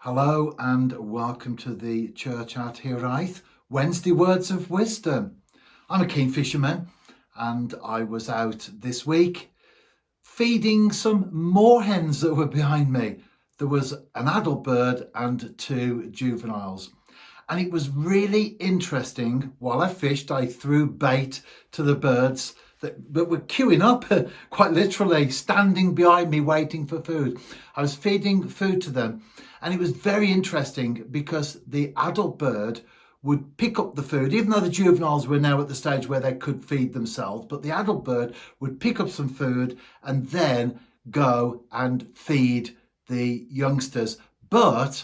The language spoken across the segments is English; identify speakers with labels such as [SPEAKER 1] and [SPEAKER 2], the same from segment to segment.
[SPEAKER 1] Hello and welcome to the church at Hiraeth, Wednesday Words of Wisdom. I'm a keen fisherman and I was out this week feeding some moorhens that were behind me. There was an adult bird and two juveniles. And it was really interesting. While I fished, I threw bait to the birds that were queuing up, quite literally standing behind me waiting for food. I was feeding food to them, and it was very interesting because the adult bird would pick up the food, even though the juveniles were now at the stage where they could feed themselves, but the adult bird would pick up some food and then go and feed the youngsters. But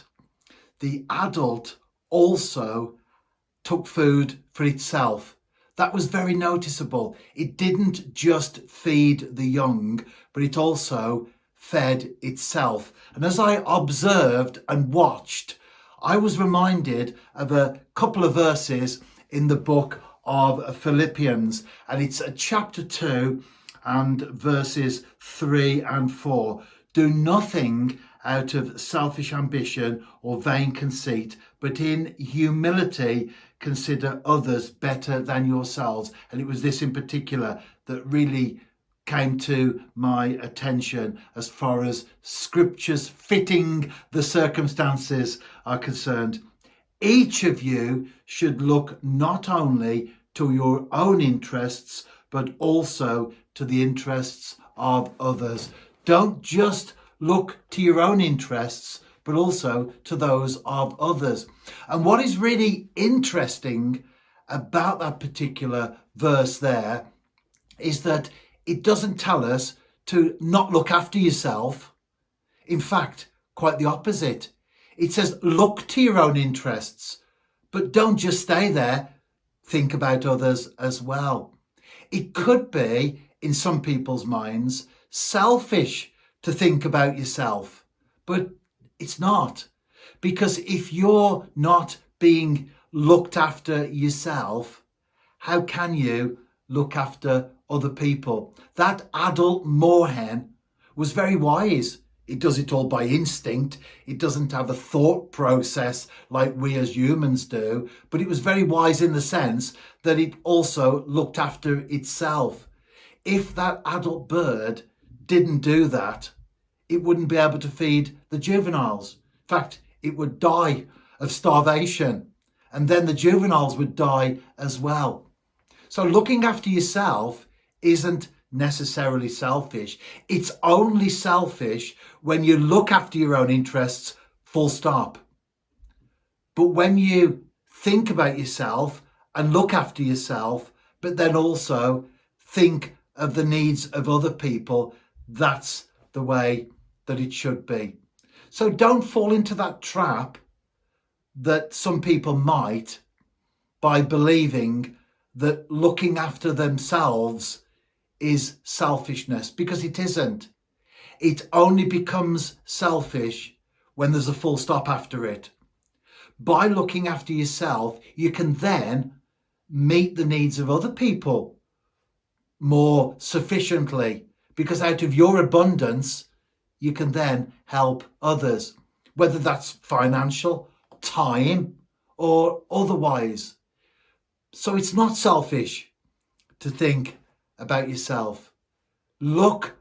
[SPEAKER 1] the adult also took food for itself. That was very noticeable. It didn't just feed the young, but it also fed itself. And as I observed and watched, I was reminded of a couple of verses in the book of Philippians, and it's chapter 2 and verses 3 and 4. Do nothing out of selfish ambition or vain conceit, but in humility consider others better than yourselves. And it was this in particular that really came to my attention as far as scriptures fitting the circumstances are concerned. Each of you should look not only to your own interests, but also to the interests of others. Don't just look to your own interests, but also to those of others. And what is really interesting about that particular verse there is that it doesn't tell us to not look after yourself. In fact, quite the opposite. It says look to your own interests, but don't just stay there. Think about others as well. It could be, in some people's minds, selfish to think about yourself, but it's not. Because if you're not being looked after yourself, how can you look after other people? That adult moorhen was very wise. It does it all by instinct. It doesn't have a thought process like we as humans do, but it was very wise in the sense that it also looked after itself. If that adult bird didn't do that, it wouldn't be able to feed the juveniles. In fact, it would die of starvation, and then the juveniles would die as well. So looking after yourself isn't necessarily selfish. It's only selfish when you look after your own interests, full stop. But when you think about yourself and look after yourself, but then also think of the needs of other people, that's the way that it should be. So don't fall into that trap that some people might by believing that looking after themselves is selfishness, because it isn't. It only becomes selfish when there's a full stop after it. By looking after yourself, you can then meet the needs of other people more sufficiently, because out of your abundance, you can then help others, whether that's financial, time, or otherwise. So it's not selfish to think about yourself. Look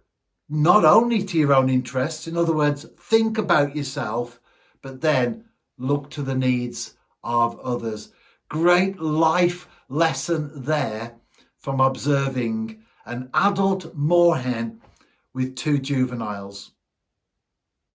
[SPEAKER 1] not only to your own interests, in other words, think about yourself, but then look to the needs of others. Great life lesson there from observing an adult moorhen with two juveniles.